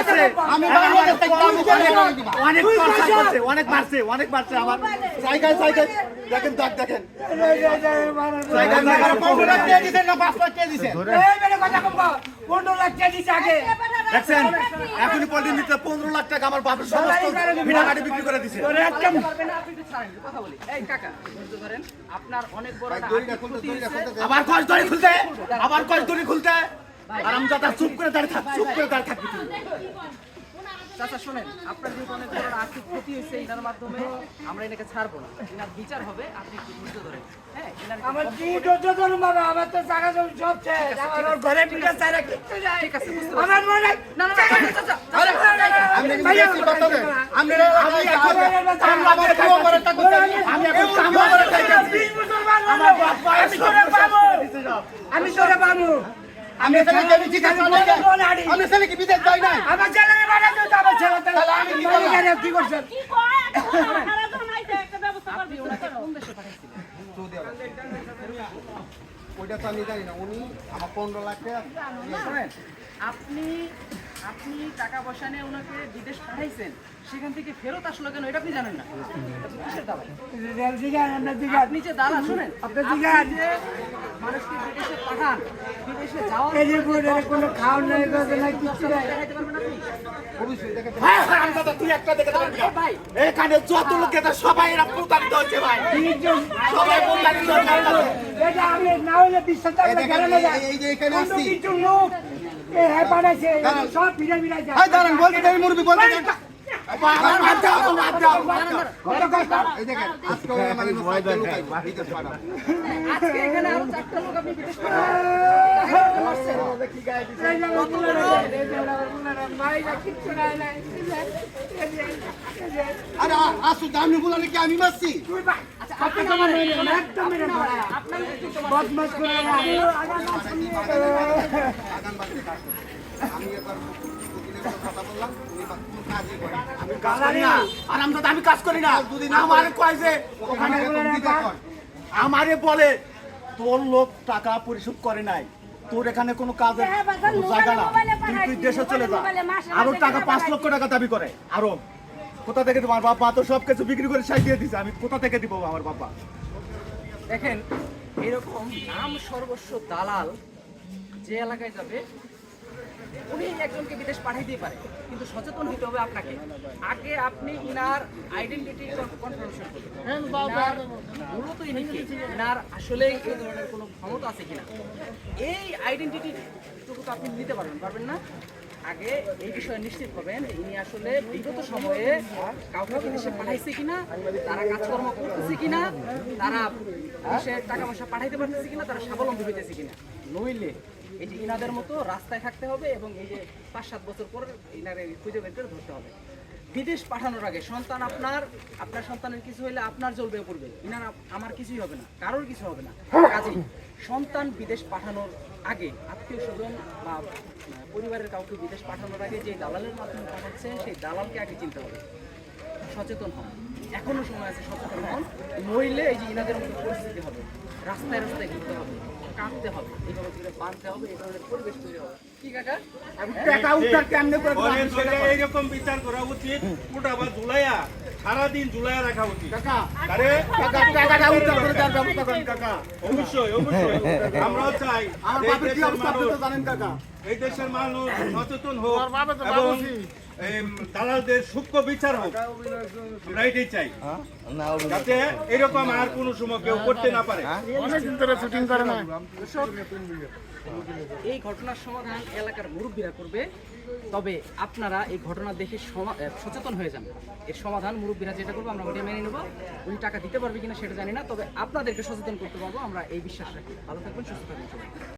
বাড়ছে আমি বাংলাদেশ থেকে অনেক বাড়ছে আমার জায়গায় দেখেন দাগ দেখেন জায়গায় 15 লাখ টাকা দিছেন না 5 লাখ টাকা দিছেন এই মেরে কথা কম 15 লাখ টাকা দিছে আগে দেখছেন এখনই পল্লী নিতে 15 লাখ টাকা আমার বাপের সমস্ত ভিটা কাটি বিক্রি করে দিছে তোরে একদম আপনি একটু ছাড়েন, কথা বলি। এই কাকা, ধৈর্য ধরেন। আপনার অনেক বড় একটা আর্থিক ক্ষতি হয়েছে। আবার কয় দড়ি খুলতে আর আমি দাদা চুপ করে দাঁড়িয়ে থাকবি তুই। চাচা শোনেন, আপনার যেহেতু অনেক বড় আর্থিক ক্ষতি হয়েছে, এটার মাধ্যমে আমরা এটাকে ছাড়বো না। এনার বিচার হবে, আপনি একটু ধৈর্য ধরেন। হ্যাঁ, এনার আমার কি ধৈর্য ধরুন বাবা, আমার তো জায়গা জমি সব শেষ, আমার ওর ঘরে পিঠা চাইরা কিচ্ছু নাই। ঠিক আছে, বুঝতে আমার মনে হয় না, চাচা, আরে আপনি কি দেখছি কথা দেন আমি এখন আমার কাম করে থাকতে আমি এখন কাম করে খাইতেছি। 20 বছর বাদ আমার বাপ পায়ে আমি তোরে পাবো, আমি তোরে পাবো। আমি ছেলে কে বিদেশ যাই নাই আমি ছেলে কি বিদেশ যাই নাই আমার ছেলেকে বাড়া দিতে হবে, ছেলে তাহলে আমি কি করলাম? কি করছেন? আপনি ওনাকে কোন দেশে পাঠাইছিলেন? ওইটা তো আমি জানি না উনি আমার 15 লাখ টাকা শোনেন, আপনি টাকা পয়সা নিয়ে ওনাকে বিদেশ পাঠাইছেন, সেখান থেকে ফেরত আসলো কেন এটা আপনি জানেন না? আপনি কিসের দালাল? আপনি যে দালাল, শুনেন, আপনি আপনি দিগান। যে মানুষকে বিদেশে পাঠান, বিদেশে যাওয়ার এই যে বোনের কোনো খাওয়ার নাই, কথা নাই, কিচ্ছু নাই। দেখাইতে পারবেন আপনি? অবশ্যই দেখে হ্যাঁ হারামজাদা তুই একটা দেখে পারবি না। ভাই, এখানে যত লোক আছে সবাই এরা প্রতারিত হচ্ছে ভাই, সবাই প্রতারিত হচ্ছে। এটা আমি না হলে 20 টাকা গেলে যায়। এই যে এখানে অন্য আসছি কিছু লোক এ হ্যাঁ পাঠাইছে, সব ভিড়ে ভিড়ে যায়। এই দাঁড়ান বলতে দেই মুরবি বলতে দেন মার দাও, কত কষ্ট? এই দেখেন আজকে ওই আমার ভয় দেখাই বিদেশ পাঠাবো আজকে এখানে আরো 4টা লোক আপনি বিদেশ পাঠান। এই যে আমার বুলারা, এই যে আমার বুলারা, মাইরা কিচ্ছু নাই, নাই। এই যে, আরে আসু দামি বলালে কি আমি মারছি তুই ভাই, আপনি তো আমার মেয়ে না, একদম মেরে ধরা। বদমাশ করে না। আগান বাড়তে কাজ করে। আমি এবার উকিলের সাথে কথা বললাম উনি কোনো কাজই করে না। আমি কাজ করি না হারামজাদা, আমি কাজ করি না। আমার কয় যে ওখানে আমারে বলে তোর লোক টাকা পরিশোধ করে নাই, তোর এখানে কোনো কাজের জায়গা না, তুই দেশে চলে যা। আরো টাকা 5 লক্ষ টাকা দাবি করে। আরো কোথা থেকে দেবো? আমার বাবা তো সব কিছু বিক্রি করে সাই দিয়ে দিছে, আমি কোথা থেকে দিব আমার বাবা? দেখেন, এরকম নাম সর্বস্ব দালাল যে এলাকায় যাবে, উনি একজনকে বিদেশ পাঠাইতেই পারে, কিন্তু সচেতন হতে হবে আপনাকে। আগে আপনি ইনার আইডেন্টিটি কনফার্মেশন করবেন, ইনার মূলত ইনি কে, ইনার আসলে এই ধরনের কোনো ক্ষমতা আছে কিনা, এই আইডেন্টিটিটুকু তো আপনি নিতে পারবেন না। আগে এই বিষয়ে নিশ্চিত হবেন ইনি আসলে বিগত সময়ে কাউকে বিদেশে পাঠাইছে কিনা, তারা কাজকর্ম করতেছে কিনা, তারা দেশে টাকা পয়সা পাঠাইতে পারতেছে কিনা, তারা স্বাবলম্বী হইতেছে কিনা। নইলে এই যে ইনাদের মতো রাস্তায় থাকতে হবে এবং এই যে 5-7 বছর পর ইনারে খুঁজে বের করে ধরতে হবে। বিদেশ পাঠানোর আগে সন্তান আপনার সন্তানের কিছু হইলে আপনার জ্বলবে পড়বে, ইনার আমার কিছুই হবে না, কারোর কিছু হবে না। কাজেই সন্তান বিদেশ পাঠানোর আগে আত্মীয় স্বজন বা পরিবারের কাউকে বিদেশ পাঠানোর আগে যে দালালের মাধ্যমে পাঠাচ্ছেন সেই দালালকে আগে চিনতে হবে। সচেতন হন, এখনো সময় আছে, সচেতন হন। নইলে এই যে ইনাদের মতো পরিস্থিতি হবে, রাস্তায় রাস্তায় ঘুরতে হবে, কাঁদতে হবে, এইভাবে করে বাঁধতে হবে, এই ধরনের পরিবেশ তৈরি হবে। কি কাকা? টাকা উদ্ধার কেমনে করে দেবো? আমি সেটা বল। এইরকম বিচার করা উচিত, ওটা বা ঝুলাইয়া সারাদিন ঝুলাইয়া রাখা উচিত। কাকা আরে টাকাটা উদ্ধার করে দেওয়ার ব্যবস্থা করেন কাকা। অবশ্যই আমরাও চাই আমার এই বাপের কি দেশের অবস্থা আপনি তো মানুষ- জানেন কাকা। এই দেশের মানুষ সচেতন হোক এবং এই দালালদের সূক্ষ্ম বিচার হোক, আমরা এটাই চাই, যাতে এরকম আর কোনো সময় কেউ করতে না পারে। এই ঘটনার সমাধান এলাকার মুরব্বীরা করবে, তবে আপনারা এই ঘটনা দেখে সচেতন হয়ে যান। এর সমাধান মুরব্বীরা যেটা করবো আমরা ওইটা মেনে নেব। উনি টাকা দিতে পারবে কিনা সেটা জানি না, তবে আপনাদেরকে সচেতন করতে পারবো আমরা, এই বিশ্বাস রাখি। ভালো থাকবেন, সুস্থ থাকবেন সবাই।